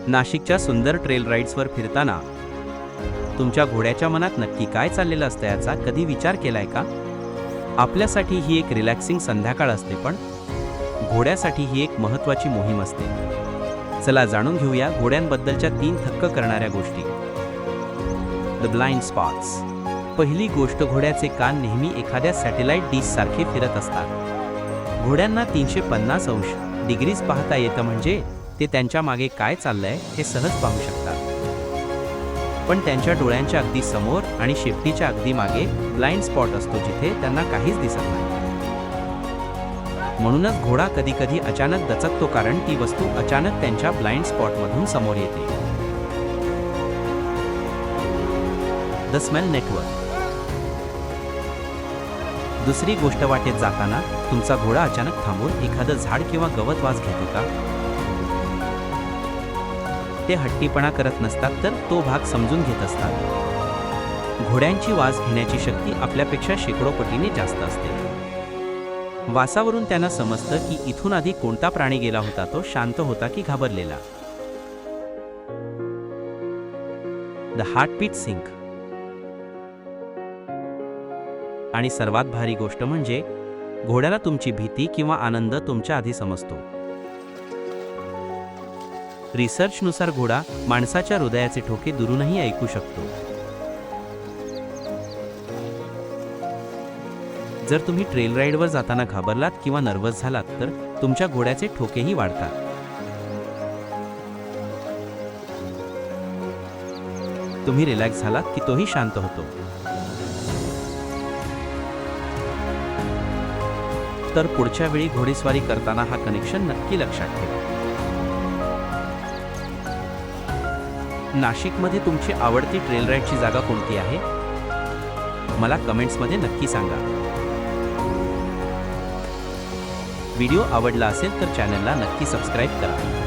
नाशिकच्या सुंदर ट्रेल राईड्सवर फिरताना तुमच्या घोड्याच्या मनात नक्की काय चाललेलं असतं याचा कधी विचार केलाय का? आपल्यासाठी ही एक रिलॅक्सिंग संध्याकाळ असते, पण घोड्यासाठी ही एक महत्त्वाची मोहीम असते. चला जाणून घेऊया घोड्यांबद्दलच्या 3 थक्क करणाऱ्या गोष्टी. The blind spots. पहिली गोष्ट, घोड्याचे कान नेहमी एखाद्या सॅटेलाइट डिश सारखे फिरत असतात. घोड्यांना 350 अंश डिग्रीज पाहता येतं, म्हणजे ते त्यांच्या मागे काय चाललंय हे सहज पाहू शकतात. पण त्यांच्या डोळ्यांच्या अगदी समोर आणि शेपटीच्या अगदी मागे ब्लाइंड स्पॉट असतो, जिथे त्यांना काहीच दिसत नाही. म्हणूनच घोडा कधीकधी अचानक दचकतो, कारण ती वस्तू अचानक त्यांच्या ब्लाइंड स्पॉटमधून समोर येते. The smell network. दुसरी गोष्ट, वाटेत जाताना तुमचा घोडा अचानक थांबून एखादं झाड किंवा गवत वास घेतो का? ते हट्टीपणा करत नसतात, तर तो भाग समजून घेत असतात. घोड्यांची वास घेण्याची शक्ती आपल्यापेक्षा शेकडो पटीने जास्त असते. वासावरून त्यांना समजतं की इथून आधी कोणता प्राणी गेला होता, तो शांत होता की घाबरलेला. The heartbeat sink. आणि सर्वात भारी गोष्ट म्हणजे घोड्याला तुमची भीती किंवा आनंद तुमच्या आधी समजतो. रिसर्चनुसार घोडा माणसाच्या हृदयाचे ठोके दुरूनही ऐकू शकतो. जर तुम्ही ट्रेल राईडवर जाताना घाबरलात किंवा नर्वस झालात, तर तुमच्या घोड्याचे ठोकेही वाढतात. तुम्ही रिलॅक्स झालात की तोही शांत होतो. तर पुढच्या वेळी घोडेस्वारी करताना हा कनेक्शन नक्की लक्षात ठेवा. नाशिकमध्ये तुमची आवडती ट्रेल राईडची जागा कोणती आहे? मला कमेंट्समध्ये नक्की सांगा. व्हिडिओ आवडला असेल तर चॅनलला नक्की सबस्क्राईब करा.